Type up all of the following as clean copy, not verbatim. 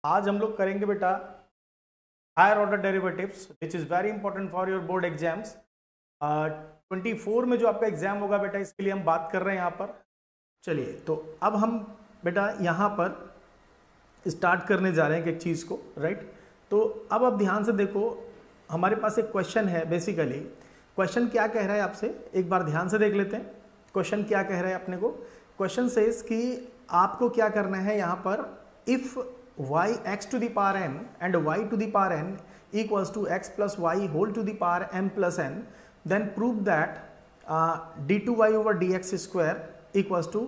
आज हम लोग करेंगे बेटा higher order derivatives which is very important for your board exams. 24 में जो आपका एग्जाम होगा बेटा, इसके लिए हम बात कर रहे हैं यहाँ पर। चलिए, तो अब हम बेटा यहाँ पर स्टार्ट करने जा रहे हैं एक चीज़ को, राइट। तो अब आप ध्यान से देखो, हमारे पास एक क्वेश्चन है। बेसिकली क्वेश्चन क्या कह रहा है आपसे, एक बार ध्यान से देख लेते हैं। क्वेश्चन क्या कह रहा है अपने को? क्वेश्चन सेज कि आपको क्या करना है यहाँ पर, if y x to the power m and y to the power n equals to x plus y whole to the power m plus n, then prove that d2y over dx square equals to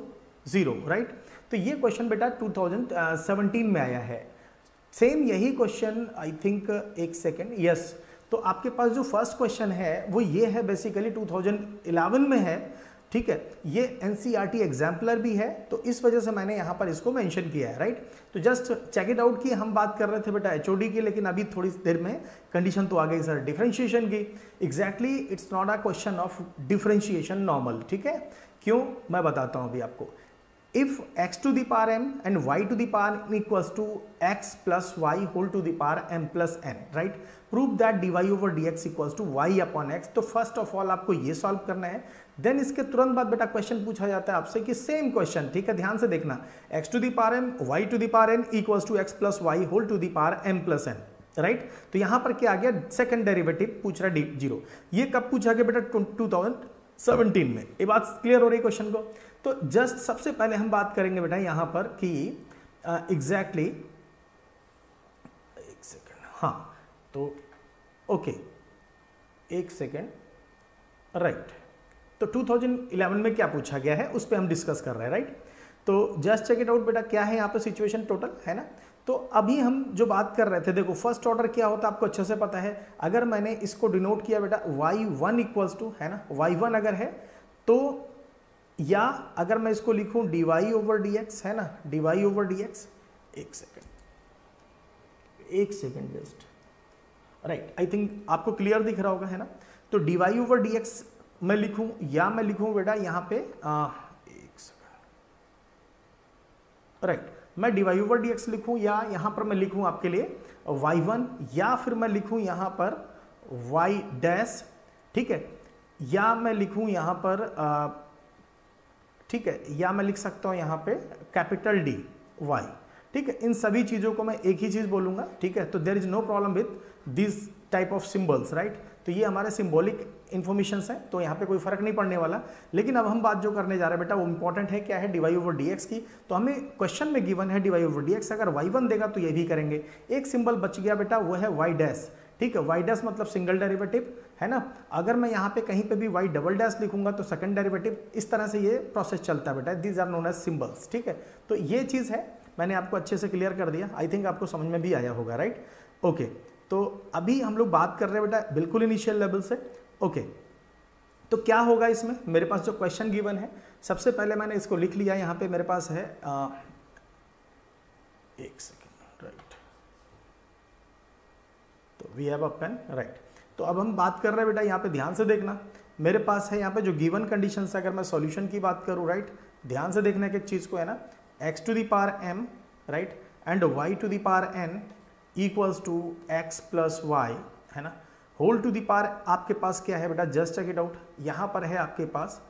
0, right. तो ये question बेटा 2017 में आया है। Same यही question I think, एक second, yes. तो आपके पास जो फर्स्ट क्वेश्चन है वो ये है, बेसिकली 2011 में है, ठीक है। ये एनसीईआरटी एग्जाम्पलर भी है, तो इस वजह से मैंने यहाँ पर इसको मेंशन किया है, राइट। तो जस्ट चेक इट आउट कि हम बात कर रहे थे बेटा एचओडी की, लेकिन अभी थोड़ी देर में कंडीशन तो आ गई सर डिफरेंशिएशन की। Exactly it's not a question of differentiation normal, ठीक है। क्यों, मैं बताता हूँ अभी आपको। if x to the power m and y to the power n equals to x plus y whole to the power m plus n, right, prove that dy over dx equals to y upon x। तो first of all आपको ये solve करना है। Then इसके तुरंत बाद बेटा question पूछा जाता है आपसे कि सेम क्वेश्चन, ठीक है, ध्यान से देखना, x to the power m y to the power n equals to x plus y whole to the power m plus n, right. तो यहां पर क्या आ गया, सेकंड डेरिवेटिव पूछ रहा है d0। ये कब पूछा गया बेटा, 2017 में। ये बात क्लियर हो रही है क्वेश्चन को? तो जस्ट सबसे पहले हम बात करेंगे बेटा यहां पर कि एग्जैक्टली, एक सेकेंड, हाँ, तो ओके, एक सेकेंड, राइट। तो 2011 में क्या पूछा गया है उस पर हम डिस्कस कर रहे हैं, राइट। तो जस्ट चेक इट आउट बेटा, क्या है यहाँ पे सिचुएशन टोटल, है ना। तो अभी हम जो बात कर रहे थे, देखो फर्स्ट ऑर्डर क्या होता है आपको अच्छे से पता है। अगर मैंने इसको डिनोट किया बेटा y1 इक्वल्स टू, है ना, y1 अगर है तो, या अगर मैं इसको लिखूं dy ओवर dx, है ना, dy ओवर dx, एक second just, right. I think आपको क्लियर दिख रहा होगा, है ना। तो dy ओवर dx मैं लिखूं, या मैं लिखूं बेटा यहां पे एक सेकेंड, राइट, मैं dy ओवर dx लिखूं, या यहां पर मैं लिखूं आपके लिए y1, या फिर मैं लिखूं यहां पर y डैश, ठीक है, या मैं लिखूं यहां पर ठीक है, या मैं लिख सकता हूं यहां पे कैपिटल डी वाई, ठीक है। इन सभी चीजों को मैं एक ही चीज बोलूंगा, ठीक है। तो there is no problem with this type of symbols, right. तो ये हमारे सिंबॉलिक इन्फॉर्मेशंस हैं, तो यहाँ पे कोई फर्क नहीं पड़ने वाला। लेकिन अब हम बात जो करने जा रहे हैं बेटा वो इंपॉर्टेंट है, क्या है, dy ओवर dx की। तो हमें क्वेश्चन में गिवन है dy ओवर dx, अगर y1 देगा तो ये भी करेंगे। एक सिंबल बच गया बेटा, वो है y डैश, ठीक है। y डैश मतलब सिंगल डेरिवेटिव, है ना। अगर मैं यहाँ पे कहीं पे भी y डबल डैश लिखूंगा तो सेकंड डेरिवेटिव। इस तरह से ये प्रोसेस चलता है बेटा, these are known as symbols, ठीक है। तो ये चीज़ है, मैंने आपको अच्छे से क्लियर कर दिया, आई थिंक आपको समझ में भी आया होगा, राइट। ओके, तो अभी हम लोग बात कर रहे हैं बेटा बिल्कुल इनिशियल लेवल से। ओके, तो क्या होगा इसमें, मेरे पास जो क्वेश्चन गिवन है, सबसे पहले मैंने इसको लिख लिया, यहाँ पे मेरे पास है एक सेकेंड, राइट। तो we have a pen, right. तो अब हम बात कर रहे हैं बेटा, यहाँ पे ध्यान से देखना, मेरे पास है यहाँ पे जो गिवन कंडीशन है। अगर मैं सॉल्यूशन की बात करूँ, राइट, ध्यान से देखने की एक चीज़ को, है ना, x to the power m, right, and y to the power n equals to x plus y, है ना, होल टू द पावर। आपके पास क्या है बेटा, जस्ट चेक इट आउट, यहाँ पर है आपके पास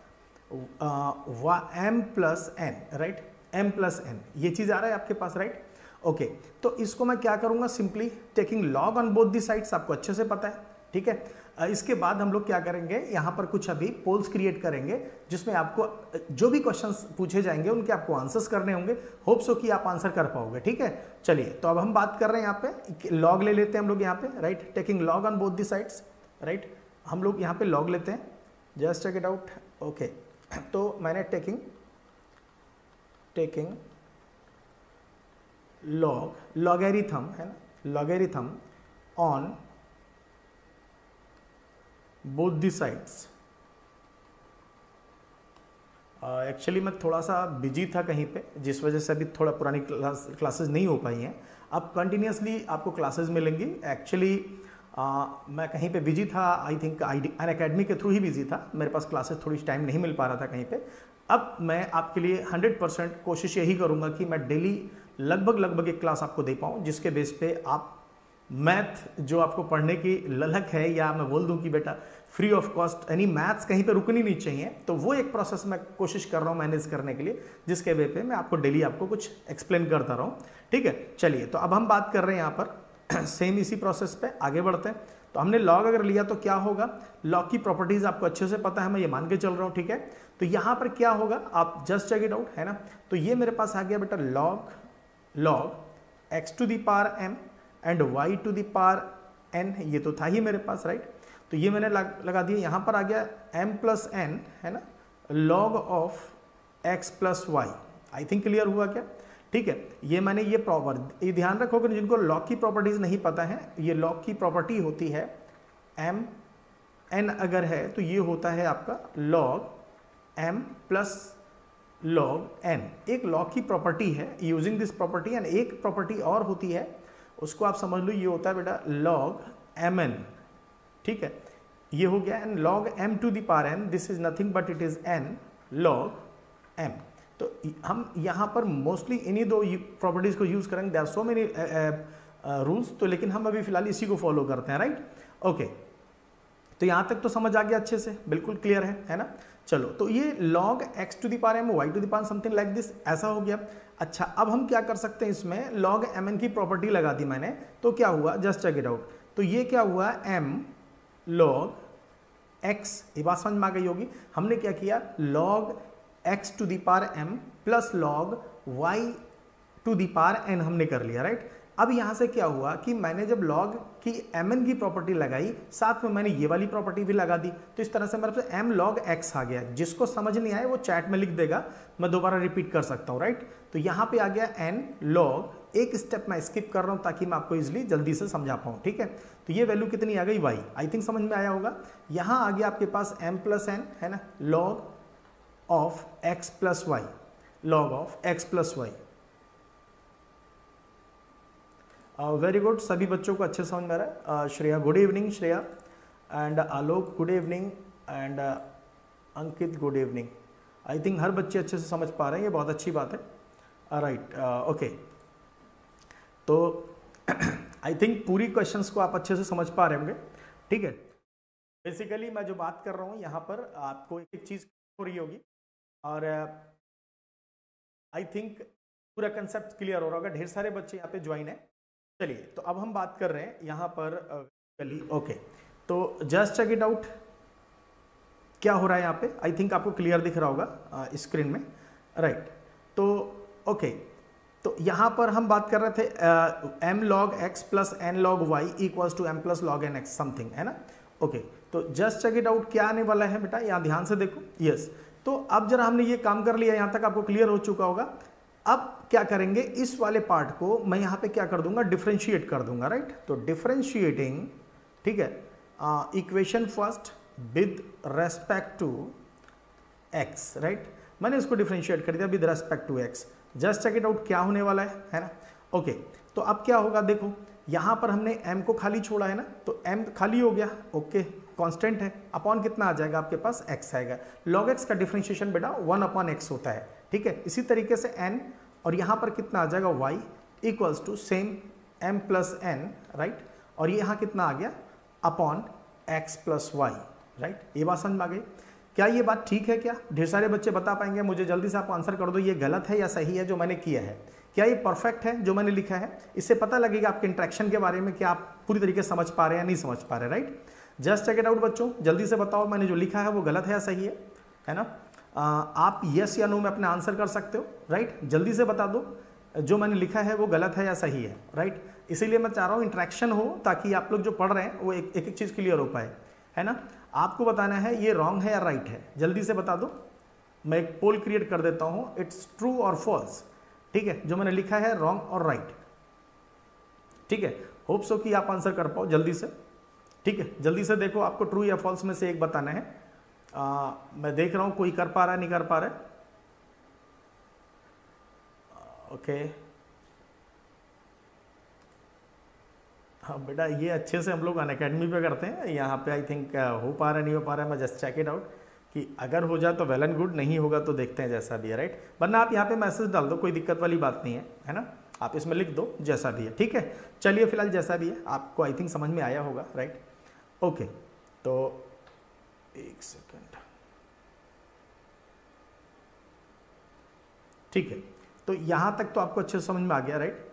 m plus n, right, m plus n, ये चीज़ आ रहा है आपके पास, राइट। ओके, तो इसको मैं क्या करूँगा, simply taking log on both the sides, आपको अच्छे से पता है, ठीक है। इसके बाद हम लोग क्या करेंगे, यहाँ पर कुछ अभी पोल्स क्रिएट करेंगे, जिसमें आपको जो भी क्वेश्चंस पूछे जाएंगे उनके आपको आंसर्स करने होंगे। होप सो कि आप आंसर कर पाओगे, ठीक है। चलिए, तो अब हम बात कर रहे हैं यहाँ पे, लॉग ले लेते हैं हम लोग यहाँ पे, right, taking log on both the sides, right. हम लोग यहाँ पे लॉग लेते हैं, just check it out. Okay, तो मैंने टेकिंग लॉगेरिथम, है ना, logarithm on both the sides. Actually मैं थोड़ा सा बिजी था कहीं पे, जिस वजह से अभी थोड़ा पुरानी क्लासेस नहीं हो पाई हैं। अब कंटिन्यूसली आपको क्लासेस मिलेंगी। एक्चुअली मैं कहीं पे बिजी था, आई थिंक अनअकैडमी के थ्रू ही बिजी था, मेरे पास क्लासेस थोड़ी टाइम नहीं मिल पा रहा था कहीं पे। अब मैं आपके लिए 100% कोशिश यही करूँगा कि मैं डेली लगभग एक क्लास आपको दे पाऊँ जिसके बेस पे आप मैथ जो आपको पढ़ने की ललक है, या मैं बोल दूं कि बेटा फ्री ऑफ कॉस्ट, यानी मैथ्स कहीं पे रुकनी नहीं चाहिए, तो वो एक प्रोसेस मैं कोशिश कर रहा हूँ मैनेज करने के लिए, जिसके वे पे मैं आपको डेली आपको कुछ एक्सप्लेन करता रहा हूँ। ठीक है, चलिए तो अब हम बात कर रहे हैं यहाँ पर सेम इसी प्रोसेस पे आगे बढ़ते हैं। तो हमने लॉग अगर लिया तो क्या होगा, लॉग की प्रॉपर्टीज आपको अच्छे से पता है, मैं ये मान के चल रहा हूँ। ठीक है, तो यहाँ पर क्या होगा आप जस्ट चेक इट आउट, है ना। तो ये मेरे पास आ गया बेटा log x to the power m and y to the power n, ये तो था ही मेरे पास, राइट। तो ये मैंने लगा दिया, यहाँ पर आ गया m प्लस n, है ना, log of x plus y. I think clear हुआ क्या। ठीक है, ये मैंने ये ध्यान रखोगे जिनको लॉग की प्रॉपर्टीज नहीं पता है, ये लॉग की प्रॉपर्टी होती है m n अगर है तो ये होता है आपका log m plus log n, एक लॉग की प्रॉपर्टी है यूजिंग दिस प्रॉपर्टी। एंड एक प्रॉपर्टी और होती है, उसको आप समझ लो, ये होता है बेटा लॉग mn। ठीक है, ये हो गया, and log m to the power n, this is nothing but it is n log m। तो हम यहाँ पर मोस्टली इन्हीं दो प्रॉपर्टीज को यूज करेंगे, there are so many rules, तो लेकिन हम अभी फिलहाल इसी को फॉलो करते हैं, राइट। ओके, तो यहाँ तक तो समझ आ गया अच्छे से, बिल्कुल क्लियर है ना। चलो, तो ये log x to the power m y to the power something like this, ऐसा हो गया। अच्छा, अब हम क्या कर सकते हैं, इसमें log mn की प्रॉपर्टी लगा दी मैंने, तो क्या हुआ, जस्ट चेक इट आउट। तो ये क्या हुआ, m log x, ये बात समझ में आ गई होगी। हमने क्या किया, log x to the power m plus log y to the power n हमने कर लिया, राइट। अब यहां से क्या हुआ कि मैंने जब log की mn की प्रॉपर्टी लगाई, साथ में मैंने ये वाली प्रॉपर्टी भी लगा दी, तो इस तरह से मेरे पास m log x आ गया। जिसको समझ नहीं आए वो चैट में लिख देगा, मैं दोबारा रिपीट कर सकता हूँ, राइट। तो यहाँ पे आ गया n log, एक स्टेप मैं स्किप कर रहा हूँ ताकि मैं आपको इजिली जल्दी से समझा पाऊँ। ठीक है, तो ये वैल्यू कितनी आ गई, y, आई थिंक समझ में आया होगा। यहाँ आ गया आपके पास m प्लस n, है ना, log of x plus Y, log of x plus Y. Very good, सभी बच्चों को अच्छे समझ में आ रहा है। Shreya, good evening Shreya, and Alok good evening, and Ankit good evening. I think हर बच्चे अच्छे से समझ पा रहे हैं, ये बहुत अच्छी बात है, राइट। ओके, तो आई थिंक पूरी क्वेश्चंस को आप अच्छे से समझ पा रहे होंगे। ठीक है, बेसिकली मैं जो बात कर रहा हूँ यहाँ पर आपको एक चीज़ हो रही होगी, और आई थिंक पूरा कंसेप्ट क्लियर हो रहा होगा। ढेर सारे बच्चे यहाँ पे ज्वाइन है। चलिए, तो अब हम बात कर रहे हैं यहाँ पर चलिए, ओके, तो जस्ट चेक इट आउट क्या हो रहा है यहाँ पे। आई थिंक आपको क्लियर दिख रहा होगा स्क्रीन में, राइट। तो ओके, तो यहाँ पर हम बात कर रहे थे m log x plus n log y equals to m plus log n x something, है ना। ओके, तो जस्ट चेक इट आउट क्या आने वाला है बेटा, यहाँ ध्यान से देखो। यस, तो अब जरा हमने ये काम कर लिया, यहाँ तक आपको क्लियर हो चुका होगा। अब क्या करेंगे, इस वाले पार्ट को मैं यहाँ पे क्या कर दूंगा, डिफरेंशिएट कर दूंगा, राइट। तो डिफरेंशिएटिंग, ठीक है, equation first with respect to x, right. मैंने इसको डिफरेंशिएट कर दिया with respect to x। Just check it out क्या होने वाला है ना। ओके, तो अब क्या होगा, देखो यहाँ पर हमने m को खाली छोड़ा है ना, तो m खाली हो गया, ओके, कांस्टेंट है, अपॉन कितना आ जाएगा आपके पास, x आएगा। log x का डिफरेंशिएशन बेटा 1/x होता है, ठीक है। इसी तरीके से n, और यहाँ पर कितना आ जाएगा, y equals to same m plus n, right. और ये यहाँ कितना आ गया, upon x plus y, right. ये बात समझ में आ गई क्या, ये बात ठीक है क्या। ढेर सारे बच्चे बता पाएंगे, मुझे जल्दी से आप आंसर कर दो, ये गलत है या सही है जो मैंने किया है, क्या ये परफेक्ट है जो मैंने लिखा है। इससे पता लगेगा आपके इंट्रैक्शन के बारे में कि आप पूरी तरीके से समझ पा रहे हैं या नहीं समझ पा रहे, right. Just check it out बच्चों, जल्दी से बताओ मैंने जो लिखा है वो गलत है या सही है ना। आप यस या नो में अपना आंसर कर सकते हो, राइट। जल्दी से बता दो जो मैंने लिखा है वो गलत है या सही है, राइट। इसीलिए मैं चाह रहा हूँ इंट्रैक्शन हो, ताकि आप लोग जो पढ़ रहे हैं वो एक एक चीज़ क्लियर हो पाए, है ना। आपको बताना है ये रॉन्ग है या राइट है, जल्दी से बता दो। मैं एक पोल क्रिएट कर देता हूँ, इट्स ट्रू और फॉल्स, ठीक है। जो मैंने लिखा है रॉन्ग और राइट, ठीक है। होप सो कि आप आंसर कर पाओ जल्दी से, ठीक है। जल्दी से देखो, आपको ट्रू या फॉल्स में से एक बताना है। मैं देख रहा हूँ कोई कर पा रहा है, नहीं कर पा रहा है, ओके। हाँ बेटा, ये अच्छे से हम लोग अनअकैडमी पे करते हैं, यहाँ पे आई थिंक हो पा रहा है नहीं हो पा रहा है, मैं जस्ट चेक इट आउट कि अगर हो जाए तो वेल एंड गुड, नहीं होगा तो देखते हैं जैसा भी है, राइट। वरना आप यहाँ पे मैसेज डाल दो, कोई दिक्कत वाली बात नहीं है ना। आप इसमें लिख दो जैसा भी है, ठीक है। चलिए फिलहाल जैसा भी है, आपको आई थिंक समझ में आया होगा, राइट। ओके, तो एक सेकेंड, ठीक है। तो यहां तक तो आपको अच्छे से समझ में आ गया, राइट,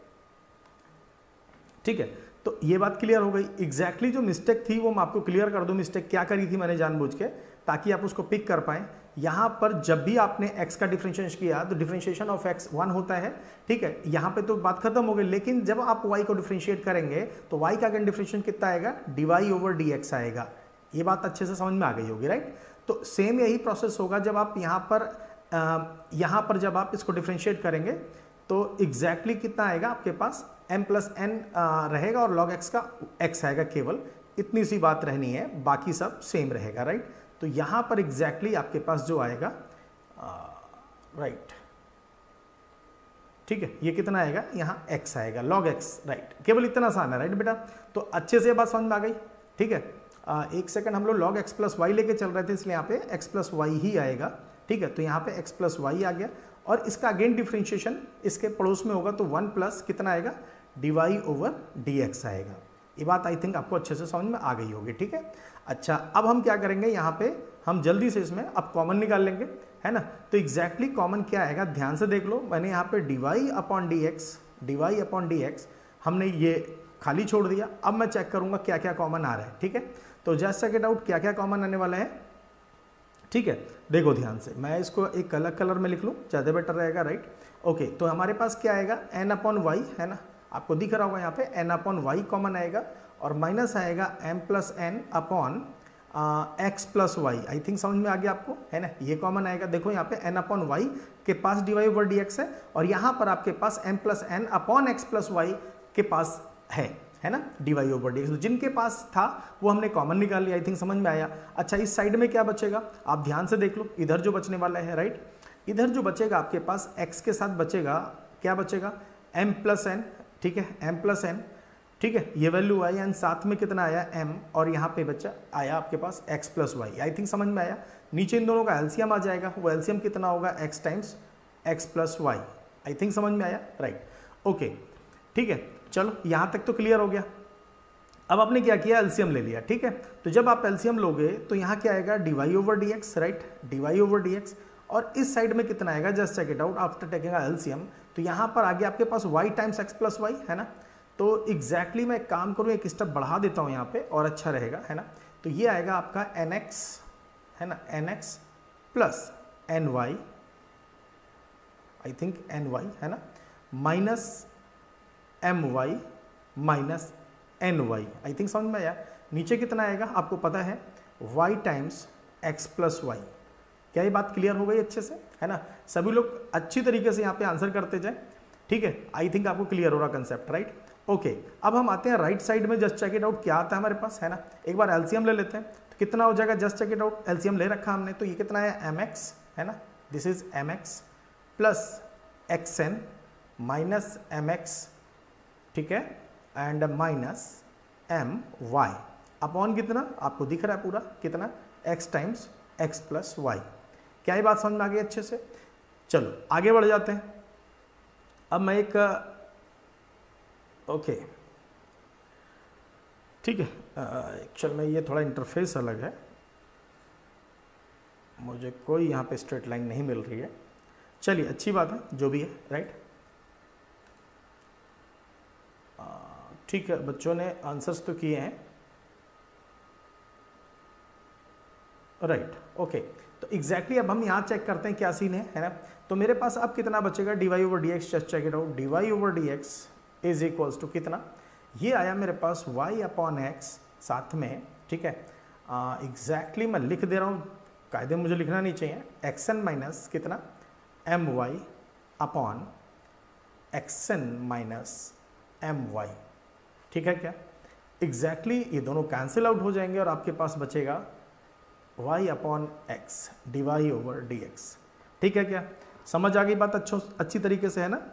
ठीक है। तो ये बात क्लियर हो गई। एग्जैक्टली जो मिस्टेक थी वो मैं आपको क्लियर कर दूं, मिस्टेक क्या करी थी मैंने जानबूझ के, ताकि आप उसको पिक कर पाएं। यहां पर जब भी आपने x का डिफरेंशिएशन किया तो डिफरेंशिएशन ऑफ x 1 होता है, ठीक है। यहां पे तो बात खत्म हो गई, लेकिन जब आप y को डिफरेंशिएट करेंगे तो y का डिफरेंशिएशन कितना आएगा, dy ओवर dx आएगा। ये बात अच्छे से समझ में आ गई होगी, राइट। तो सेम यही प्रोसेस होगा जब आप यहाँ पर जब आप इसको डिफरेंशिएट करेंगे तो एग्जैक्टली कितना आएगा आपके पास, m प्लस n रहेगा और log x का x आएगा, केवल इतनी सी बात रहनी है, बाकी सब सेम रहेगा, राइट। तो यहाँ पर एग्जैक्टली आपके पास जो आएगा, राइट, ठीक है, ये कितना आएगा, यहाँ x आएगा log x, राइट। केवल इतना सा है, राइट बेटा। तो अच्छे से बात समझ में आ गई, ठीक है। एक सेकंड, हम लोग log x प्लस वाई लेके चल रहे थे, इसलिए यहाँ पे x प्लस वाई ही आएगा, ठीक है। तो यहाँ पे x प्लस वाई आ गया और इसका अगेन डिफरेंशिएशन इसके पड़ोस में होगा, तो 1 प्लस कितना आएगा, dy ओवर dx आएगा। ये बात आई थिंक आपको अच्छे से समझ में आ गई होगी, ठीक है। अच्छा, अब हम क्या करेंगे, यहाँ पे हम जल्दी से इसमें अब कॉमन निकाल लेंगे, है ना। तो एग्जैक्टली कॉमन क्या आएगा, ध्यान से देख लो, मैंने यहाँ पे dy अपॉन dx हमने ये खाली छोड़ दिया। अब मैं चेक करूंगा क्या क्या कॉमन आ रहा है, ठीक है। तो जस्ट चेक इट आउट, क्या क्या कॉमन आने वाला है, ठीक है। देखो ध्यान से, मैं इसको एक अलग कलर में लिख लूँ, ज़्यादा बेटर रहेगा, राइट। ओके, तो हमारे पास क्या आएगा, n अपॉन वाई, है ना, आपको दिख रहा होगा यहाँ पे n अपॉन वाई कॉमन आएगा और माइनस आएगा m plus n upon x plus y. I think समझ में आ गया आपको, है ना, ये कॉमन आएगा। देखो यहाँ पे n अपॉन वाई के पास dy ओवर dx है और यहाँ पर आपके पास m plus n upon x plus y के पास है ना, dy ओवर dx। तो जिनके पास था वो हमने कॉमन निकाल लिया, आई थिंक समझ में आया। अच्छा, इस साइड में क्या बचेगा, आप ध्यान से देख लो, इधर जो बचने वाला है, राइट, इधर जो बचेगा आपके पास x के साथ बचेगा, क्या बचेगा, m प्लस n, ठीक है, m प्लस n, ठीक है, ये वैल्यू आई, एंड साथ में कितना आया, m, और यहाँ पे बच्चा आया आपके पास x plus y. I think समझ में आया। नीचे इन दोनों का एलसीएम आ जाएगा, वो एलसीएम कितना होगा, x times x plus y. I think समझ में आया, राइट। ओके, ठीक है, चलो यहाँ तक तो क्लियर हो गया। अब आपने क्या किया, एलसीएम ले लिया, ठीक है। तो जब आप एलसीएम लोगे तो यहाँ क्या आएगा, dy over dx, right, dy over dx, और इस साइड में कितना आएगा, just check it out after taking LCM. तो यहाँ पर आगे आपके पास y times x plus y, है ना। तो एग्जैक्टली मैं एक काम करूँ, एक स्टेप बढ़ा देता हूँ यहाँ पे और अच्छा रहेगा, है ना। तो ये आएगा आपका nx, है ना, nx plus ny, I think ny, है ना, minus my minus ny। I think समझ में आया। नीचे कितना आएगा आपको पता है, y times x plus y. क्या ये बात क्लियर हो गई अच्छे से, है ना। सभी लोग अच्छी तरीके से यहाँ पे आंसर करते जाए, ठीक है। आई थिंक आपको क्लियर हो रहा कंसेप्ट, राइट। ओके, अब हम आते हैं राइट साइड में, जस्ट चेक इट आउट क्या आता है हमारे पास, है ना। एक बार एलसीएम ले लेते हैं, तो कितना हो जाएगा, just check it out, LCM ले रखा हमने, तो ये कितना है, mx, है ना, this is mx plus xn minus mx, ठीक है, एंड माइनस my अपॉन कितना आपको दिख रहा है पूरा, कितना, x times x plus y. क्या ये बात समझ में आ गई अच्छे से। चलो आगे बढ़ जाते हैं। अब मैं एक ओके, ठीक है, एक्चुअल में ये थोड़ा इंटरफेस अलग है, मुझे कोई यहाँ पे स्ट्रेट लाइन नहीं मिल रही है। चलिए अच्छी बात है, जो भी है, राइट। ठीक है, बच्चों ने आंसर्स तो किए हैं, राइट। ओके, तो एग्जैक्टली अब हम यहाँ चेक करते हैं क्या सीन है ना। तो मेरे पास अब कितना बचेगा, dy over dx, just check it out, dy over dx is equals to कितना, ये आया मेरे पास y अपॉन x साथ में, ठीक है। एग्जैक्टली मैं लिख दे रहा हूँ, कायदे मुझे लिखना नहीं चाहिए, xn माइनस कितना, my upon xn minus my, ठीक है क्या। एग्जैक्टली ये दोनों कैंसिल आउट हो जाएंगे और आपके पास बचेगा y upon x dy over dx, ठीक है क्या। समझ आ गई बात अच्छी तरीके से, है ना।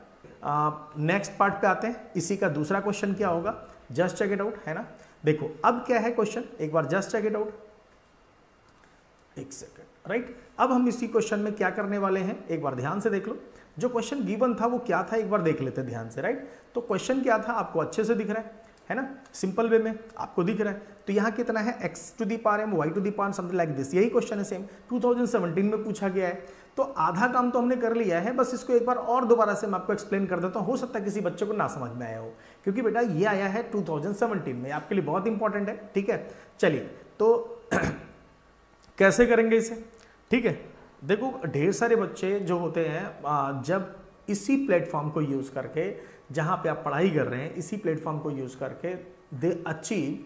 नेक्स्ट पार्ट पे आते हैं। इसी का दूसरा क्वेश्चन क्या होगा, जस्ट चेक इट आउट, है ना। देखो अब क्या है क्वेश्चन, एक बार जस्ट चेक इट आउट, एक सेकेंड, राइट। अब हम इसी क्वेश्चन में क्या करने वाले हैं, एक बार ध्यान से देख लो। जो क्वेश्चन गिवन था वो क्या था एक बार देख लेते हैं ध्यान से, राइट। तो क्वेश्चन क्या था आपको अच्छे से दिख रहा है ना, सिंपल वे में आपको दिख रहा है। तो यहाँ कितना है x to the power m y to the power something like this, यही क्वेश्चन है, सेम 2017 में पूछा गया है। तो आधा काम तो हमने कर लिया है, बस इसको एक बार और दोबारा से मैं आपको एक्सप्लेन कर देता हूँ, हो सकता है किसी बच्चे को ना समझ में आया हो, क्योंकि बेटा ये आया है 2017 में, आपके लिए बहुत इंपॉर्टेंट है, ठीक है। चलिए तो कैसे करेंगे इसे, ठीक है। देखो ढेर सारे बच्चे जो होते हैं जब इसी प्लेटफॉर्म को यूज करके, जहां पे आप पढ़ाई कर रहे हैं, इसी प्लेटफॉर्म को यूज करके they achieve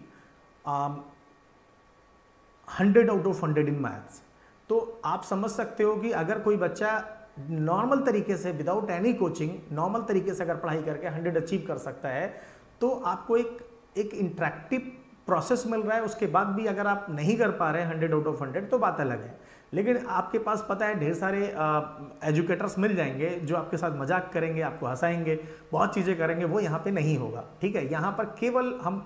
100 out of 100 in maths. तो आप समझ सकते हो कि अगर कोई बच्चा नॉर्मल तरीके से विदाउट एनी कोचिंग, नॉर्मल तरीके से अगर पढ़ाई करके 100 अचीव कर सकता है, तो आपको एक इंटरेक्टिव प्रोसेस मिल रहा है। उसके बाद भी अगर आप नहीं कर पा रहे हैं 100 आउट ऑफ 100 तो बात अलग है। लेकिन आपके पास पता है ढेर सारे एजुकेटर्स मिल जाएंगे जो आपके साथ मजाक करेंगे, आपको हंसाएंगे, बहुत चीज़ें करेंगे, वो यहाँ पे नहीं होगा, ठीक है। यहाँ पर केवल हम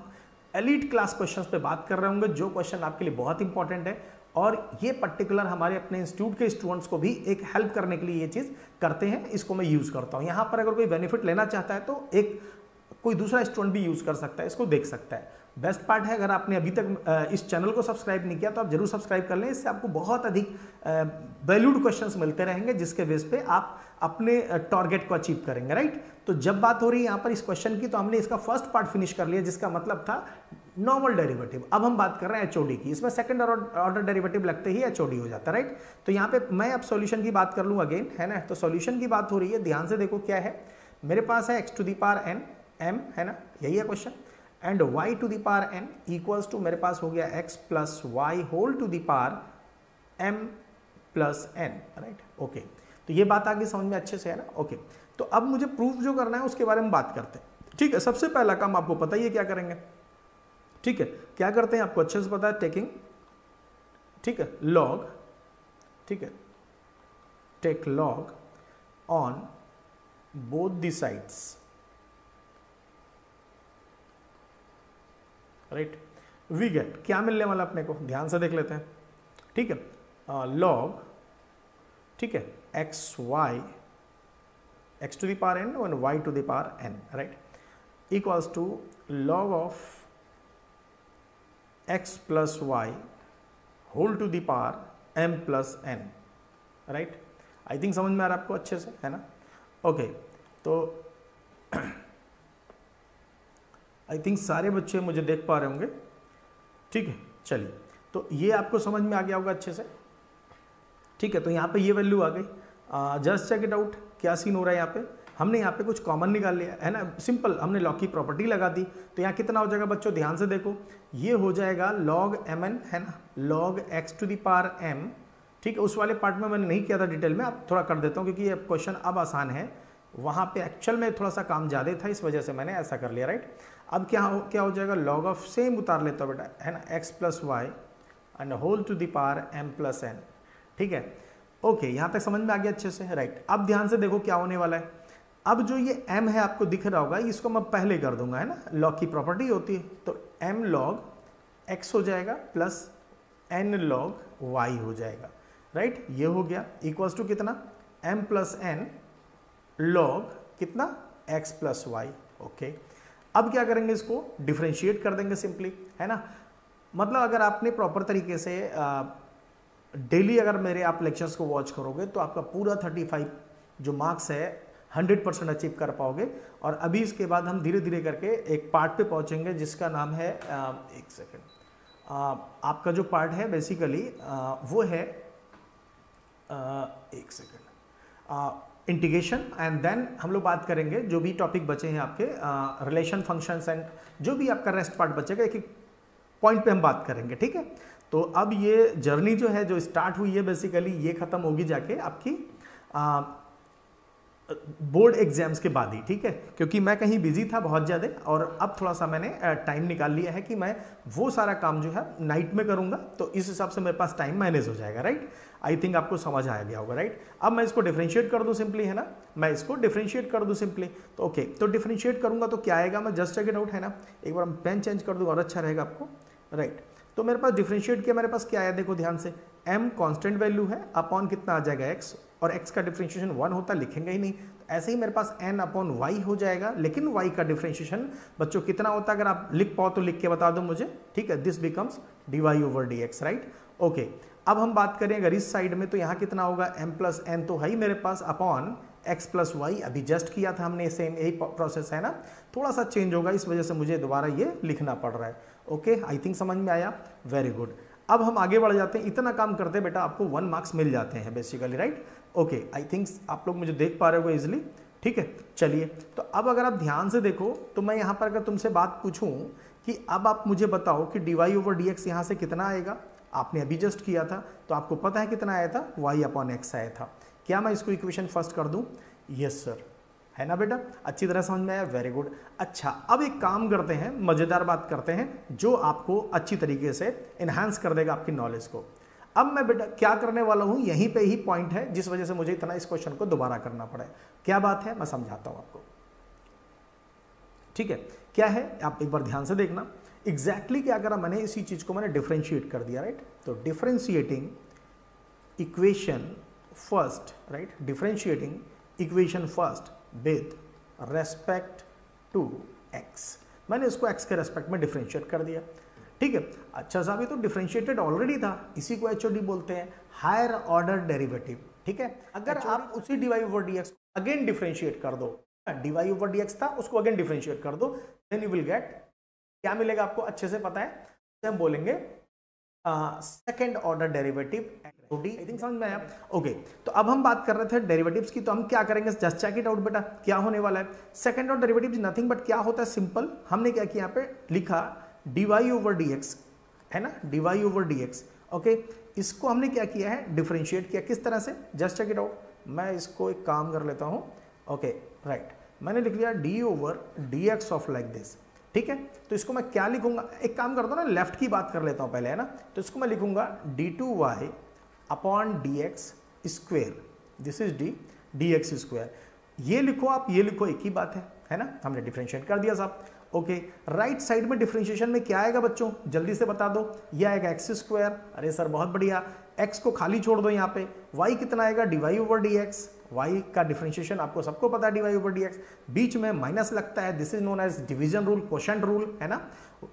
एलीट क्लास क्वेश्चंस पे बात कर रहे होंगे, जो क्वेश्चन आपके लिए बहुत इंपॉर्टेंट है, और ये पर्टिकुलर हमारे अपने इंस्टीट्यूट के स्टूडेंट्स को भी एक हेल्प करने के लिए ये चीज़ करते हैं, इसको मैं यूज़ करता हूँ। यहाँ पर अगर कोई बेनिफिट लेना चाहता है तो एक कोई दूसरा स्टूडेंट भी यूज़ कर सकता है, इसको देख सकता है। बेस्ट पार्ट है, अगर आपने अभी तक इस चैनल को सब्सक्राइब नहीं किया तो आप जरूर सब्सक्राइब कर लें, इससे आपको बहुत अधिक वैल्यूड क्वेश्चंस मिलते रहेंगे, जिसके बेस पे आप अपने टारगेट को अचीव करेंगे, राइट। तो जब बात हो रही है यहाँ पर इस क्वेश्चन की, तो हमने इसका फर्स्ट पार्ट फिनिश कर लिया, जिसका मतलब था नॉर्मल डेरिवेटिव। अब हम बात कर रहे हैं एचओडी की, इसमें सेकंड ऑर्डर डेरिवेटिव लगते ही एचओडी हो जाता है, राइट। तो यहाँ पे मैं अब सॉल्यूशन की बात कर लूँ अगेन, है ना। तो सॉल्यूशन की बात हो रही है, ध्यान से देखो क्या है, मेरे पास है x to the power n m, है ना, यही है question, and y to the power n equals to मेरे पास हो गया x plus y whole to the power m plus n, right. Okay, तो ये बात आगे समझ में अच्छे से है ना। ओके, तो अब मुझे प्रूफ जो करना है उसके बारे में बात करते हैं, ठीक है। सबसे पहला काम आपको पता ही है क्या करेंगे, ठीक है। क्या करते हैं आपको अच्छे से पता है, टेकिंग, ठीक है, लॉग, ठीक है, take log on both the sides, right. We get, क्या मिलने वाला अपने को, ध्यान से देख लेते हैं, ठीक है। लॉग, ठीक है, x y, x to the power n और y to the power n, right, equals to log of x plus y whole to the power m plus n, right. I think समझ में आ रहा है आपको अच्छे से, है ना। ओके, तो आई थिंक सारे बच्चे मुझे देख पा रहे होंगे, ठीक है। चलिए, तो ये आपको समझ में आ गया होगा अच्छे से, ठीक है। तो यहाँ पे ये वैल्यू आ गई, जस्ट चेक इट आउट, क्या सीन हो रहा है यहाँ पे। हमने यहाँ पे कुछ कॉमन निकाल लिया है ना, सिंपल, हमने लॉग की प्रॉपर्टी लगा दी। तो यहाँ कितना हो जाएगा बच्चों, ध्यान से देखो, ये हो जाएगा log mn, है ना, log x to the power m, ठीक है। उस वाले पार्ट में मैंने नहीं किया था डिटेल में, अब थोड़ा कर देता हूँ क्योंकि ये क्वेश्चन अब आसान है, वहाँ पे एक्चुअल में थोड़ा सा काम ज़्यादा था, इस वजह से मैंने ऐसा कर लिया, राइट। अब क्या हो जाएगा, log ऑफ सेम उतार लेता हूँ बेटा, है ना, x plus y and whole to the power m plus n, ठीक है। ओके, यहाँ तक समझ में आ गया अच्छे से, राइट। अब ध्यान से देखो क्या होने वाला है। अब जो ये m है आपको दिख रहा होगा, इसको मैं पहले कर दूंगा, है ना, log की प्रॉपर्टी होती है, तो m log x हो जाएगा प्लस n log y हो जाएगा, राइट। ये हो गया इक्वल्स टू कितना, m प्लस n log कितना, x प्लस वाई। ओके, अब क्या करेंगे, इसको डिफ्रेंशिएट कर देंगे सिंपली, है ना। मतलब अगर आपने प्रॉपर तरीके से डेली अगर मेरे आप लेक्चर्स को वॉच करोगे तो आपका पूरा 35 जो मार्क्स है 100% अचीव कर पाओगे। और अभी इसके बाद हम धीरे धीरे करके एक पार्ट पे पहुंचेंगे जिसका नाम है, एक सेकेंड, आपका जो पार्ट है बेसिकली वो है, एक सेकेंड, इंटीग्रेशन, एंड देन हम लोग बात करेंगे जो भी टॉपिक बचे हैं आपके, रिलेशन फंक्शंस एंड जो भी आपका रेस्ट पार्ट बचेगा, एक एक पॉइंट पे हम बात करेंगे, ठीक है। तो अब ये जर्नी जो है, जो स्टार्ट हुई है बेसिकली, ये खत्म होगी जाके आपकी बोर्ड एग्जाम्स के बाद ही, ठीक है। क्योंकि मैं कहीं बिजी था बहुत ज़्यादा, और अब थोड़ा सा मैंने टाइम निकाल लिया है कि मैं वो सारा काम जो है नाइट में करूँगा, तो इस हिसाब से मेरे पास टाइम मैनेज हो जाएगा, राइट। आई थिंक आपको समझ आ गया होगा, राइट। अब मैं इसको डिफरेंशिएट कर दूँ सिंपली, है ना, मैं इसको डिफरेंशिएट कर दूँ सिंपली, तो ओके, तो डिफरेंशिएट करूँगा तो क्या आएगा, मैं जस्ट चेक इट आउट, है ना, एक बार पेन चेंज कर दूँ और अच्छा रहेगा आपको, राइट। तो मेरे पास डिफरेंशिएट किया, मेरे पास क्या आया, देखो ध्यान से, m कांस्टेंट वैल्यू है, अपॉन कितना आ जाएगा x, और x का डिफरेंशिएशन 1 होता, लिखेंगे ही नहीं, तो ऐसे ही मेरे पास n अपॉन y हो जाएगा, लेकिन y का डिफरेंशिएशन बच्चों कितना होता है, अगर आप लिख पाओ तो लिख के बता दो मुझे, ठीक है। This becomes dy/dx, right, okay. अब हम बात करें अगर इस साइड में, तो यहाँ कितना होगा, m प्लस n तो है ही मेरे पास, अपॉन x प्लस वाई, अभी जस्ट किया था हमने, सेम यही प्रोसेस है ना, थोड़ा सा चेंज होगा, इस वजह से मुझे दोबारा ये लिखना पड़ रहा है। ओके, आई थिंक समझ में आया, वेरी गुड। अब हम आगे बढ़ जाते हैं, इतना काम करते बेटा आपको 1 मार्क्स मिल जाते हैं basically, right. Okay, I think आप लोग मुझे देख पा रहे हो इजिली, ठीक है। चलिए, तो अब अगर आप ध्यान से देखो तो मैं यहाँ पर अगर तुमसे बात पूछूं कि अब आप मुझे बताओ कि dy/dx यहाँ से कितना आएगा, आपने अभी जस्ट किया था तो आपको पता है कितना आया था, y/x आया था। क्या मैं इसको इक्वेशन फर्स्ट कर दूं? यस सर, है ना बेटा, अच्छी तरह समझ में आया, वेरी गुड। अच्छा, अब एक काम करते हैं, मजेदार बात करते हैं जो आपको अच्छी तरीके से एनहांस कर देगा आपकी नॉलेज को। अब मैं बेटा क्या करने वाला हूं, यहीं पे ही पॉइंट है जिस वजह से मुझे इतना इस क्वेश्चन को दोबारा करना पड़ा है। क्या बात है, मैं समझाता हूं आपको, ठीक है। क्या है, आप एक बार ध्यान से देखना, एग्जैक्टली क्या करा मैंने, इसी चीज को मैंने डिफरेंशिएट कर दिया, राइट। तो differentiating equation first, right, differentiating equation first with respect to x, मैंने इसको x के रेस्पेक्ट में डिफरेंशिएट कर दिया, ठीक है। अच्छा साहब, ये तो डिफरेंशिएटेड ऑलरेडी था, इसी को HOD बोलते हैं, हायर ऑर्डर डेरिवेटिव, ठीक है। अगर आप उसी dy/dx को अगेन डिफरेंशिएट कर दो, dy/dx था उसको अगेन डिफरेंशिएट कर दो, देन यू विल गेट, क्या मिलेगा आपको अच्छे से पता है, हम बोलेंगे सेकेंड ऑर्डर डेरिवेटिव, आई थिंक समझ में आया। ओके, तो अब हम बात कर रहे थे डेरिवेटिव्स की, तो हम क्या करेंगे, जस्ट चेक इट आउट बेटा, क्या होने वाला है। Second order derivative nothing but क्या होता है, सिंपल, हमने क्या किया, यहाँ पे लिखा dy/dx, है ना, dy/dx, ओके। इसको हमने क्या किया है, डिफरेंशिएट किया, किस तरह से, जस्ट चेक इट आउट। मैं इसको एक काम कर लेता हूँ, ओके, राइट, मैंने लिख लिया d/dx ऑफ लाइक दिस, ठीक है। तो इसको मैं क्या लिखूंगा, एक काम करता हूँ ना, लेफ्ट की बात कर लेता हूँ पहले, है ना। तो इसको मैं लिखूंगा d2y upon dx square, this is dx square. ये लिखो आप, ये लिखो, एक ही बात है ना, हमने डिफरेंशिएट कर दिया साहब। ओके, राइट साइड में डिफरेंशिएशन में क्या आएगा बच्चों, जल्दी से बता दो, ये आएगा x स्क्वायर, अरे सर बहुत बढ़िया, x को खाली छोड़ दो यहाँ पे, y कितना आएगा, dy/dx, y का डिफरेंशिएशन आपको सबको पता है dy/dx, बीच में माइनस लगता है, this is known as division rule, quotient rule, है ना,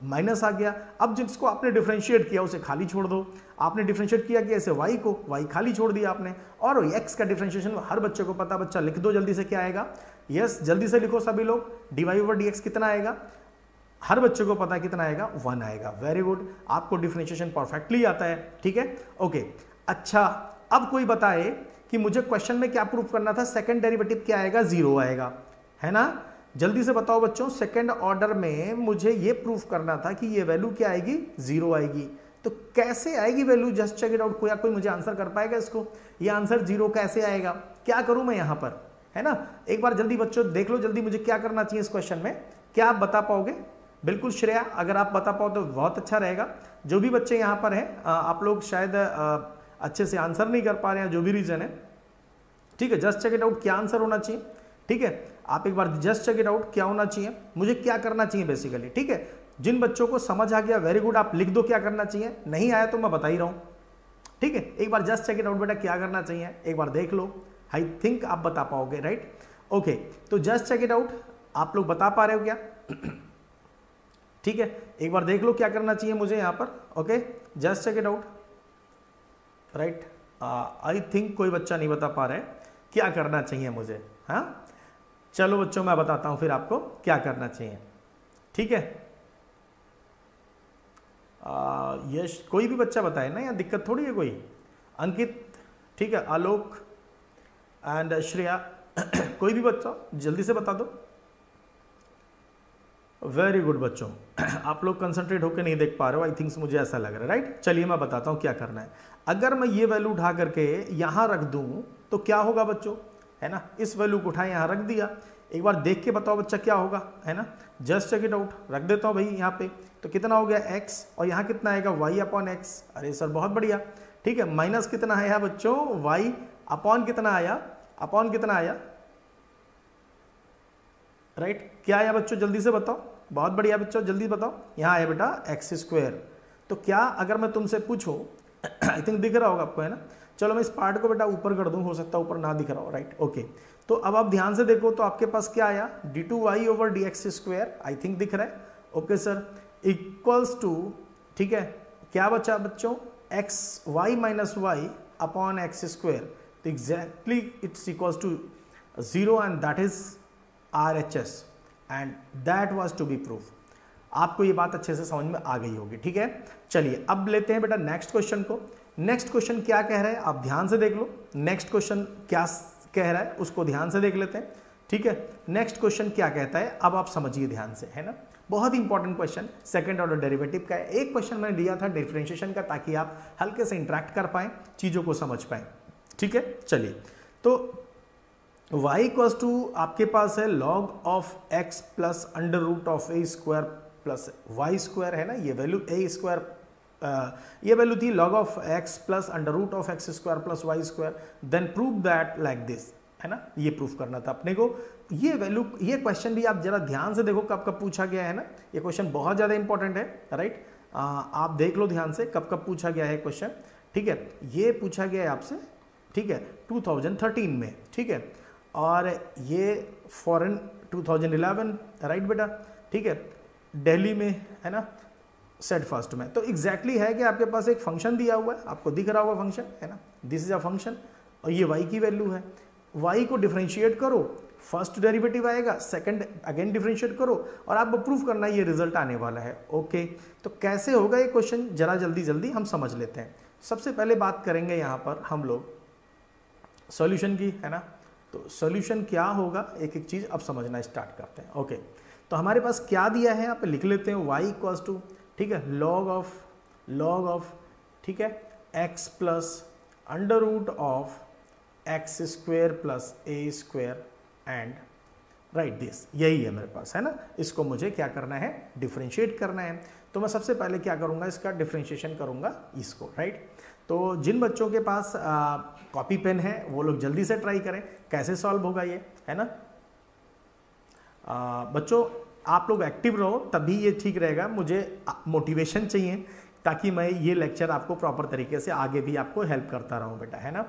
माइनस आ गया। अब जिसको आपने डिफरेंशिएट किया उसे खाली छोड़ दो, आपने डिफरेंशिएट किया कि ऐसे y को, y खाली छोड़ दिया आपने, और x का डिफरेंशिएशन हर बच्चे को पता, बच्चा लिख दो जल्दी से, क्या आएगा, यस जल्दी से लिखो सभी लोग, dy/dx कितना आएगा, हर बच्चे को पता है कितना आएगा, 1 आएगा, वेरी गुड, आपको डिफरेंशिएशन परफेक्टली आता है, ठीक है। ओके, अच्छा, अब कोई बताए कि मुझे क्वेश्चन में क्या प्रूफ करना था, सेकंड डेरिवेटिव क्या आएगा, 0 आएगा, है ना, जल्दी से बताओ बच्चों, सेकंड ऑर्डर में मुझे ये प्रूफ करना था कि ये वैल्यू क्या आएगी, 0 आएगी। तो कैसे आएगी value, just check it out, कोई मुझे आंसर कर पाएगा इसको, ये आंसर 0 कैसे आएगा, क्या करूं मैं यहां पर, है ना। एक बार जल्दी बच्चों देख लो, जल्दी मुझे क्या करना चाहिए इस क्वेश्चन में, क्या आप बता पाओगे, बिल्कुल श्रेया, अगर आप बता पाओ तो बहुत अच्छा रहेगा। जो भी बच्चे यहाँ पर हैं, आप लोग शायद अच्छे से आंसर नहीं कर पा रहे हैं, जो भी रीजन है, ठीक है, जस्ट चेक इट आउट, क्या आंसर होना चाहिए, ठीक है, आप एक बार जस्ट चेक इट आउट, क्या होना चाहिए, मुझे क्या करना चाहिए बेसिकली, ठीक है। जिन बच्चों को समझ आ गया, वेरी गुड, आप लिख दो क्या करना चाहिए, नहीं आया तो मैं बता ही रहा हूँ, ठीक है। एक बार जस्ट चेक इट आउट बेटा, क्या करना चाहिए, एक बार देख लो, आई थिंक आप बता पाओगे, राइट। ओके, तो जस्ट चेक इट आउट, आप लोग बता पा रहे हो क्या, ठीक है, एक बार देख लो क्या करना चाहिए मुझे यहाँ पर, okay, just check it out, right. I think कोई बच्चा नहीं बता पा रहा है क्या करना चाहिए मुझे, हाँ, चलो बच्चों मैं बताता हूं फिर आपको क्या करना चाहिए, ठीक है। यश, कोई भी बच्चा बताए ना, यहाँ दिक्कत थोड़ी है कोई, अंकित, ठीक है, आलोक एंड श्रेया, कोई भी बच्चा जल्दी से बता दो, वेरी गुड बच्चों, आप लोग कंसंट्रेट होकर नहीं देख पा रहे हो, आई थिंक मुझे ऐसा लग रहा है, राइट। चलिए मैं बताता हूं क्या करना है, अगर मैं ये वैल्यू उठा करके यहां रख दूं तो क्या होगा बच्चों, है ना, इस वैल्यू को उठा यहां रख दिया, एक बार देख के बताओ बच्चा क्या होगा, है ना, जस्ट चेक इट आउट, रख देता हूं भाई यहाँ पे, तो कितना हो गया x, और यहाँ कितना आएगा y/x, अरे सर बहुत बढ़िया, ठीक है, माइनस कितना है यहाँ बच्चों, y अपॉन कितना आया, अपॉन कितना आया, राइट, क्या आया बच्चों जल्दी से बताओ, बहुत बढ़िया बच्चों जल्दी बताओ, यहाँ आया बेटा x स्क्वायर। तो क्या अगर मैं तुमसे पूछूं आई थिंक दिख रहा होगा आपको, है ना। चलो मैं इस पार्ट को बेटा ऊपर कर दूं, हो सकता है ऊपर ना दिख रहा हो, राइट, ओके। तो अब आप ध्यान से देखो तो आपके पास क्या आया, d2y over dx square, I think दिख रहा है, ओके सर, इक्वल्स टू, ठीक है, क्या बचा बच्चों, X Y minus Y upon X square, तो exactly it's equals to 0 and that is RHS and that was to be proof. आपको ये बात अच्छे से समझ में आ गई होगी, ठीक है। चलिए अब लेते हैं बेटा नेक्स्ट क्वेश्चन को। नेक्स्ट क्वेश्चन क्या कह रहा है आप ध्यान से देख लो, नेक्स्ट क्वेश्चन क्या कह रहा है उसको ध्यान से देख लेते हैं, ठीक है। नेक्स्ट क्वेश्चन क्या कहता है अब आप समझिए ध्यान से, है ना, बहुत important question, second order derivative का है। एक क्वेश्चन मैंने दिया था डिफरेंशिएशन का ताकि आप हल्के से इंटरेक्ट कर पाए, चीजों को समझ पाए, ठीक है। चलिए तो y इक्वल्स टू आपके पास है log of x plus under root of a square plus y square, है ना, ये वैल्यू ए स्क्वायर, ये वैल्यू थी log of x plus under root of x square plus y square, then prove that like this, है ना, ये proof करना था अपने को। ये वैल्यू, ये क्वेश्चन भी आप जरा ध्यान से देखो कब कब पूछा गया है ना, ये क्वेश्चन बहुत ज़्यादा इंपॉर्टेंट है, राइट। आप देख लो ध्यान से कब कब पूछा गया है क्वेश्चन, ठीक है। ये पूछा गया है आपसे, ठीक है, 2013 में, ठीक है, और ये फॉरेन 2011, राइट बेटा, ठीक है, दिल्ली में, है ना, सेट फर्स्ट में। तो एग्जैक्टली है कि आपके पास एक फंक्शन दिया हुआ है, आपको दिख रहा होगा फंक्शन, है ना, दिस इज अ फंक्शन, और ये y की वैल्यू है, y को डिफरेंशिएट करो, फर्स्ट डेरिवेटिव आएगा, सेकंड अगेन डिफरेंशिएट करो, और आपको प्रूफ करना ये रिजल्ट आने वाला है, ओके। तो कैसे होगा ये क्वेश्चन, जरा जल्दी जल्दी हम समझ लेते हैं। सबसे पहले बात करेंगे यहाँ पर हम लोग सॉल्यूशन की, है ना। तो सॉल्यूशन क्या होगा, एक एक चीज अब समझना स्टार्ट करते हैं, ओके। तो हमारे पास क्या दिया है, यहाँ पे लिख लेते हैं y इक्वल्स टू, ठीक है, लॉग ऑफ, ठीक है, x plus under root of x square plus a square and write this, यही है मेरे पास, है ना। इसको मुझे क्या करना है, डिफरेंशिएट करना है। तो मैं सबसे पहले क्या करूंगा, इसका डिफरेंशिएशन करूंगा इसको, राइट। तो जिन बच्चों के पास कॉपी पेन है वो लोग जल्दी से ट्राई करें, कैसे सॉल्व होगा ये, है ना। बच्चों आप लोग एक्टिव रहो तभी ये ठीक रहेगा, मुझे मोटिवेशन चाहिए ताकि मैं ये लेक्चर आपको प्रॉपर तरीके से आगे भी आपको हेल्प करता रहूं बेटा, है ना।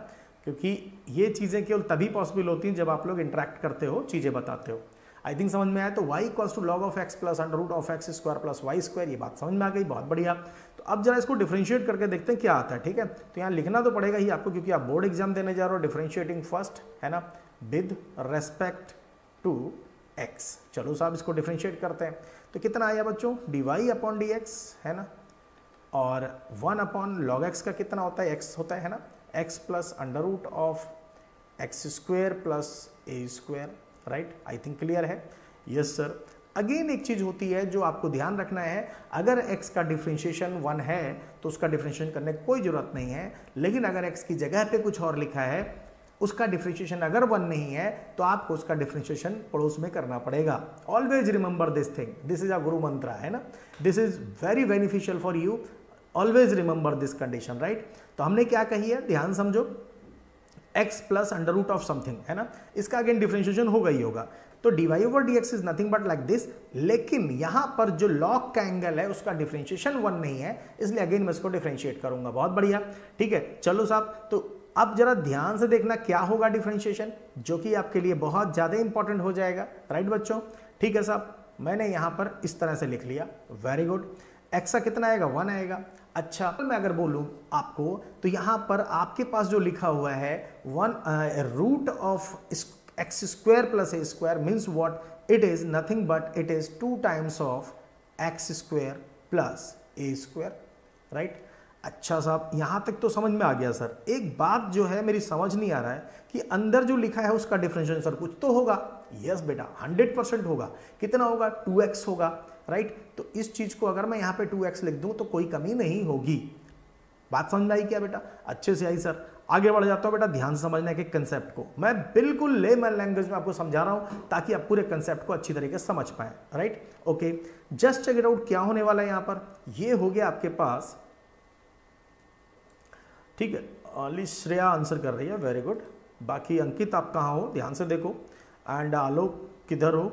क्योंकि ये चीज़ें केवल तभी पॉसिबल होती हैं जब आप लोग इंटरेक्ट करते हो, चीज़ें बताते हो। आई थिंक समझ में आया। तो y equals to log of x plus under root of x square plus y square, ये बात समझ में आ गई, बहुत बढ़िया। तो अब जरा इसको डिफरेंशिएट करके देखते हैं क्या आता है, ठीक है। तो यहाँ लिखना तो पड़ेगा ही आपको, क्योंकि आप बोर्ड एग्जाम देने जा रहे हो, डिफरेंशिएटिंग फर्स्ट, है ना, विद रेस्पेक्ट टू x। चलो साहब इसको डिफरेंशिएट करते हैं। तो कितना आया बच्चों, dy अपॉन dx, है ना, और 1 अपॉन लॉग x का कितना होता है, x होता है ना, x plus under root of x square plus a square, right. I think clear है, यस सर। अगेन एक चीज होती है जो आपको ध्यान रखना है, अगर x का डिफरेंशिएशन 1 है तो उसका डिफरेंशिएशन करने की कोई जरूरत नहीं है, लेकिन अगर x की जगह पे कुछ और लिखा है, उसका डिफरेंशिएशन अगर 1 नहीं है तो आपको उसका डिफरेंशिएशन पड़ोस में करना पड़ेगा। Always remember this thing, this is a guru mantra, है ना, this is very beneficial for you, always remember this condition, right. तो हमने क्या कही है, ध्यान समझो, x plus under root of something, है ना, इसका अगेन डिफरेंशिएशन होगा ही होगा। तो dy over dx is nothing but like this, लेकिन यहां पर जो लॉग का एंगल है उसका डिफरेंशिएशन 1 नहीं है, इसलिए अगेन मैं इसको डिफरेंशिएट करूंगा, बहुत बढ़िया, ठीक है। चलो साहब, तो अब जरा ध्यान से देखना क्या होगा डिफरेंशिएशन, जो कि आपके लिए बहुत ज्यादा इंपॉर्टेंट हो जाएगा, राइट बच्चों, ठीक है साहब। मैंने यहां पर इस तरह से लिख लिया, वेरी गुड। x का कितना आएगा, 1 आएगा। अच्छा, मैं अगर बोलूं आपको तो यहां पर आपके पास जो लिखा हुआ है 1 root of x square plus A square means what, it is nothing but it is 2 times of x square plus A square, right. अच्छा साहब, यहां तक तो समझ में आ गया सर। एक बात जो है मेरी समझ नहीं आ रहा है कि अंदर जो लिखा है उसका डिफरेंशिएशन सर कुछ तो होगा। यस बेटा, 100% होगा। कितना होगा, 2x होगा, राइट। तो इस चीज को अगर मैं यहाँ पे 2x लिख दूं तो कोई कमी नहीं होगी। बात समझ में आई क्या बेटा, अच्छे से आई सर। आगे बढ़ जाता हूं बेटा, ध्यान से समझना है कंसेप्ट को, मैं बिल्कुल लेमन लैंग्वेज में आपको समझा रहा हूं ताकि आप पूरे कंसेप्ट को अच्छी तरीके से समझ पाए, right. Okay, just check it out, क्या होने वाला है यहाँ पर, ये हो गया आपके पास, ठीक है। ओनली श्रेया आंसर कर रही है, वेरी गुड। बाकी अंकित आप कहाँ हो, ध्यान से देखो, एंड आलोक किधर हो,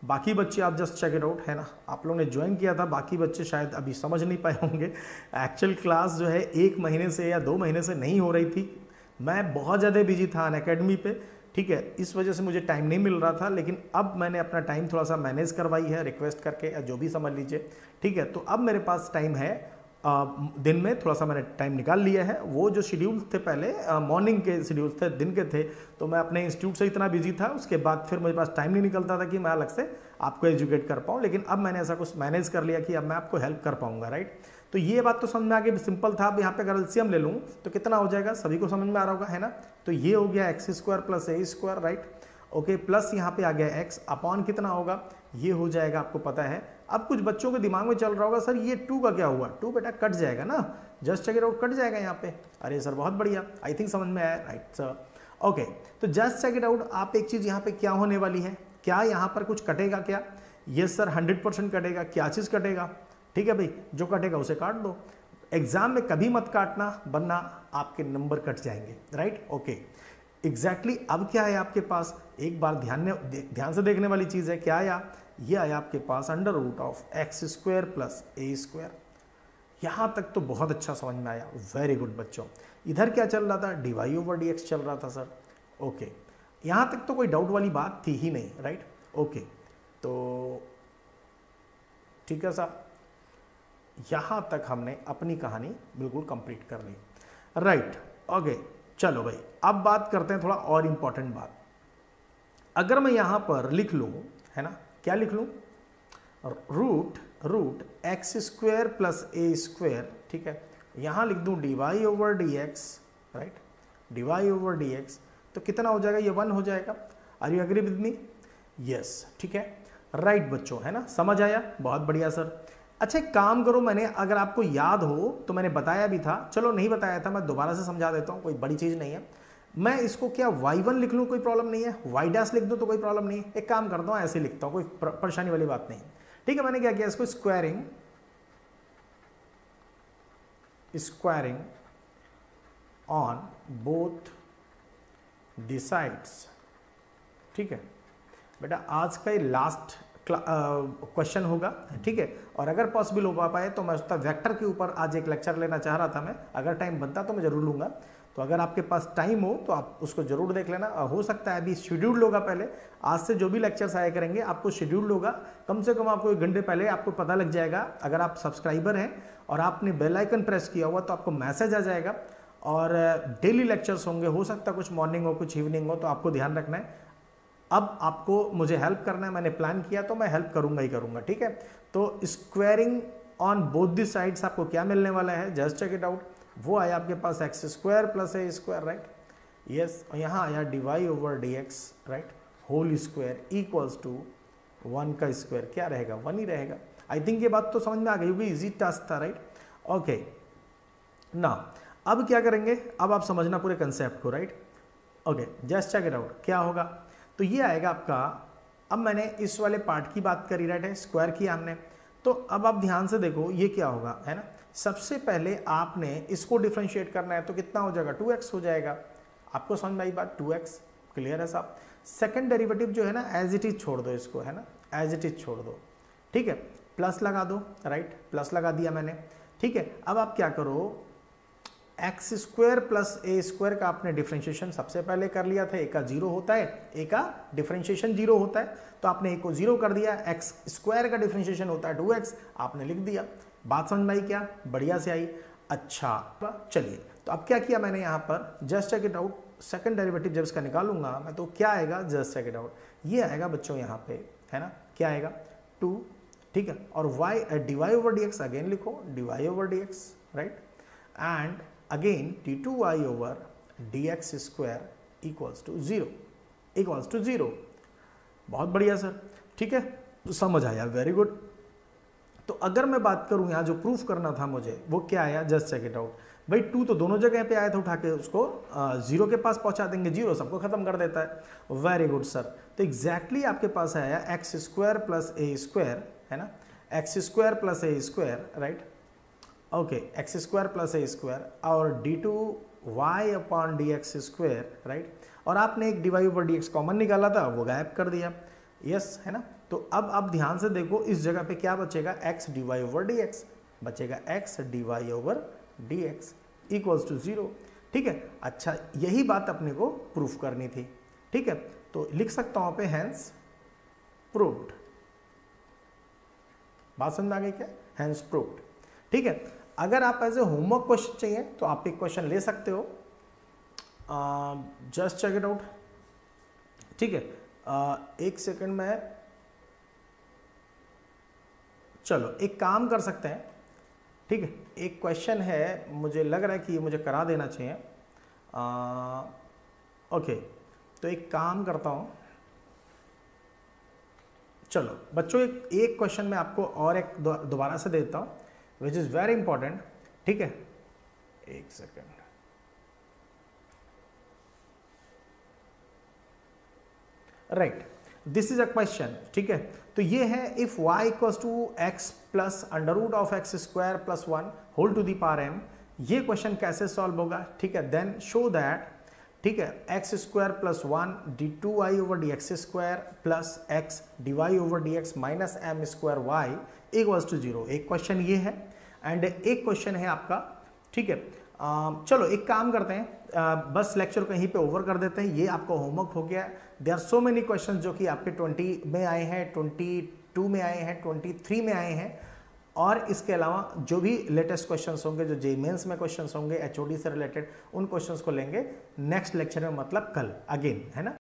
बाकी बच्चे आप जस्ट चेक इट आउट, है ना, आप लोगों ने ज्वाइन किया था, बाकी बच्चे शायद अभी समझ नहीं पाए होंगे। एक्चुअल क्लास जो है 1 महीने से या 2 महीने से नहीं हो रही थी, मैं बहुत ज़्यादा बिजी था अनअकैडमी पे, ठीक है, इस वजह से मुझे टाइम नहीं मिल रहा था। लेकिन अब मैंने अपना टाइम थोड़ा सा मैनेज करवाई है रिक्वेस्ट करके, या जो भी समझ लीजिए, ठीक है। तो अब मेरे पास टाइम है, दिन में थोड़ा सा मैंने टाइम निकाल लिया है। वो जो शेड्यूल थे पहले मॉर्निंग के शेड्यूल थे, दिन के थे, तो मैं अपने इंस्टीट्यूट से इतना बिजी था, उसके बाद फिर मेरे पास टाइम नहीं निकलता था कि मैं अलग से आपको एजुकेट कर पाऊँ। लेकिन अब मैंने ऐसा कुछ मैनेज कर लिया कि अब मैं आपको हेल्प कर पाऊँगा, राइट। तो ये बात तो समझ में आ गई, सिंपल था। अब यहाँ पे अगर एलसीएम ले लूँ तो कितना हो जाएगा, सभी को समझ में आ रहा होगा, है ना। तो ये हो गया एक्स स्क्वायर प्लस ए स्क्वायर, राइट, ओके, प्लस यहाँ पे आ गया एक्स अपॉन कितना होगा, ये हो जाएगा, आपको पता है। अब कुछ बच्चों के दिमाग में चल रहा होगा, सर ये 2 का क्या हुआ, 2 बेटा कट जाएगा ना, just check it out, cut जाएगा यहाँ पे। अरे सर बहुत बढ़िया, आई थिंक समझ में आया, राइट सर, ओके। तो जस्ट चेक इट आउट, आप एक चीज़ यहाँ पे क्या होने वाली है, क्या यहाँ पर कुछ कटेगा क्या, यस सर 100% कटेगा। क्या चीज़ कटेगा, ठीक है भाई, जो कटेगा उसे काट दो। एग्जाम में कभी मत काटना, वरना आपके नंबर कट जाएंगे, राइट, ओके, एग्जैक्टली। अब क्या है आपके पास, एक बार ध्यान से देखने वाली चीज़ है, क्या आया, ये आया आपके पास under root of x square plus A square. यहाँ तक तो बहुत अच्छा समझ में आया, वेरी गुड बच्चों। इधर क्या चल रहा था, d Y over D x चल रहा था सर, ओके, यहाँ तक तो कोई डाउट वाली बात थी ही नहीं, राइट, ओके। तो ठीक है साहब, यहाँ तक हमने अपनी कहानी बिल्कुल कंप्लीट कर ली, राइट, ओके। चलो भाई, अब बात करते हैं थोड़ा और इंपॉर्टेंट बात। अगर मैं यहाँ पर लिख लूँ, है ना, क्या लिख लूँ, रूट एक्स स्क्वायर प्लस ए स्क्वायर, ठीक है, यहाँ लिख दूँ d Y over D x, right, d Y over D x, तो कितना हो जाएगा, ये 1 हो जाएगा। Are you agree with me, yes, ठीक है, राइट बच्चों, है ना, समझ आया, बहुत बढ़िया सर। अच्छा एक काम करो, मैंने अगर आपको याद हो तो मैंने बताया भी था, चलो नहीं बताया था, मैं दोबारा से समझा देता हूँ, कोई बड़ी चीज़ नहीं है। मैं इसको क्या y1 लिख लूँ, कोई प्रॉब्लम नहीं है, y डैश लिख दूँ तो कोई प्रॉब्लम नहीं है। एक काम करता हूँ, ऐसे लिखता हूँ, कोई परेशानी वाली बात नहीं, ठीक है। मैंने क्या किया, इसको squaring on both the sides, ठीक है बेटा। आज का ये लास्ट क्वेश्चन होगा, ठीक है। और अगर पॉसिबल हो पाए तो मैं उसका वेक्टर के ऊपर आज एक लेक्चर लेना चाह रहा था मैं, अगर टाइम बनता तो मैं जरूर लूँगा। तो अगर आपके पास टाइम हो तो आप उसको जरूर देख लेना। हो सकता है अभी शेड्यूल्ड होगा, पहले आज से जो भी लेक्चर्स आया करेंगे आपको शेड्यूल्ड होगा, कम से कम आपको 1 घंटे पहले आपको पता लग जाएगा। अगर आप सब्सक्राइबर हैं और आपने बेल आइकन प्रेस किया हुआ तो आपको मैसेज आ जाएगा। और डेली लेक्चर्स होंगे, हो सकता है कुछ मॉर्निंग हो कुछ इवनिंग हो, तो आपको ध्यान रखना है। अब आपको मुझे हेल्प करना है, मैंने प्लान किया तो मैं हेल्प करूंगा ही करूंगा, ठीक है। तो squaring on both the sides आपको क्या मिलने वाला है, जस्ट चेक इट आउट। वो आया आपके पास एक्स स्क्वायर प्लस ए स्क्वायर, राइट, यस। और यहाँ आया d Y over D x, right, whole square equals to 1 का स्क्वायर, क्या रहेगा, 1 ही रहेगा। आई थिंक ये बात तो समझ में आ गई होगी, इजी टास्क था, राइट, ओके ना। अब क्या करेंगे, अब आप समझना पूरे कंसेप्ट को, right, okay, just check it out. क्या होगा, तो ये आएगा आपका, अब मैंने इस वाले पार्ट की बात करी, राइट है, स्क्वायर किया हमने। तो अब आप ध्यान से देखो ये क्या होगा, है ना। सबसे पहले आपने इसको डिफरेंशिएट करना है, तो कितना हो जाएगा, 2x हो जाएगा। आपको समझ में आई बात, 2x क्लियर है साहब। सेकंड डेरिवेटिव जो है ना, एज इट इज छोड़ दो इसको, है ना, एज इट इज छोड़ दो, ठीक है। प्लस लगा दो, राइट, प्लस लगा दिया मैंने, ठीक है। अब आप क्या करो, एक्स स्क्वायर प्लस ए स्क्वायर का आपने डिफरेंशिएशन सबसे पहले कर लिया था, ए का 0 होता है, ए का डिफरेंशिएशन 0 होता है, तो आपने ए को 0 कर दिया। एक्स स्क्वायर का डिफरेंशिएशन होता है 2x, आपने लिख दिया। बात समझ में आई क्या, बढ़िया से आई। अच्छा चलिए, तो अब क्या किया मैंने यहाँ पर, just check it out. Second derivative जब इसका निकालूंगा मैं तो क्या आएगा, जस्ट चेक इट आउट, ये आएगा बच्चों यहाँ पे, है ना, क्या आएगा 2, ठीक है। और y D Y over D X again लिखो, D Y over D x, right, and again d2y over dx square equals to 0 बहुत बढ़िया सर, ठीक है, तो समझ आया, वेरी गुड। तो अगर मैं बात करूं यहाँ जो प्रूफ करना था मुझे, वो क्या आया, जस्ट चेक इट आउट। भाई 2 तो दोनों जगह पे आया था, उठा के उसको 0 के पास पहुंचा देंगे, 0 सबको खत्म कर देता है। Very good sir. तो एग्जैक्टली आपके पास आया एक्स स्क्वायर प्लस ए स्क्वायर, है ना, एक्स स्क्वायर प्लस ए square, right, okay, X square plus ए स्क्वायर और d2y upon D x square, right. और आपने एक dy over D X common निकाला था, वो गायब कर दिया, यस, है ना। तो अब आप ध्यान से देखो, इस जगह पे क्या बचेगा, x dy over D x बचेगा, x dy over D x equals to 0। ठीक है, अच्छा यही बात अपने को प्रूफ करनी थी। ठीक है, तो लिख सकता हूं पे हैंस प्रूव्ड। बात समझ आ गई क्या, हैंस प्रूव्ड। ठीक है, अगर आप एज ए होमवर्क क्वेश्चन चाहिए तो आप एक क्वेश्चन ले सकते हो, जस्ट चेक इट आउट। ठीक है, एक सेकंड में, चलो एक काम कर सकते हैं। ठीक है, एक क्वेश्चन है, मुझे लग रहा है कि ये मुझे करा देना चाहिए। ओके, तो एक काम करता हूं, चलो बच्चों एक क्वेश्चन मैं आपको और एक दोबारा से देता हूं विच इज वेरी इंपॉर्टेंट। ठीक है, एक second, right, this is a question. ठीक है, तो ये है if y equals to x plus under root of x square plus 1 whole to the power m। ये क्वेश्चन कैसे सॉल्व होगा, ठीक है, देन शो दैट, ठीक है, x square plus 1 d two y over D x square plus x d Y over D x minus m square y equals to 0। एक question ये है एंड एक क्वेश्चन है आपका। ठीक है, चलो एक काम करते हैं, बस लेक्चर को यहीं पे ओवर कर देते हैं, ये आपका होमवर्क हो गया। There are so many questions जो कि आपके 20 में आए हैं, 22 में आए हैं, 23 में आए हैं, और इसके अलावा जो भी लेटेस्ट क्वेश्चंस होंगे, जो जेईई मेंस में क्वेश्चंस होंगे एचओडी से रिलेटेड, उन क्वेश्चंस को लेंगे नेक्स्ट लेक्चर में, मतलब कल अगेन, है ना।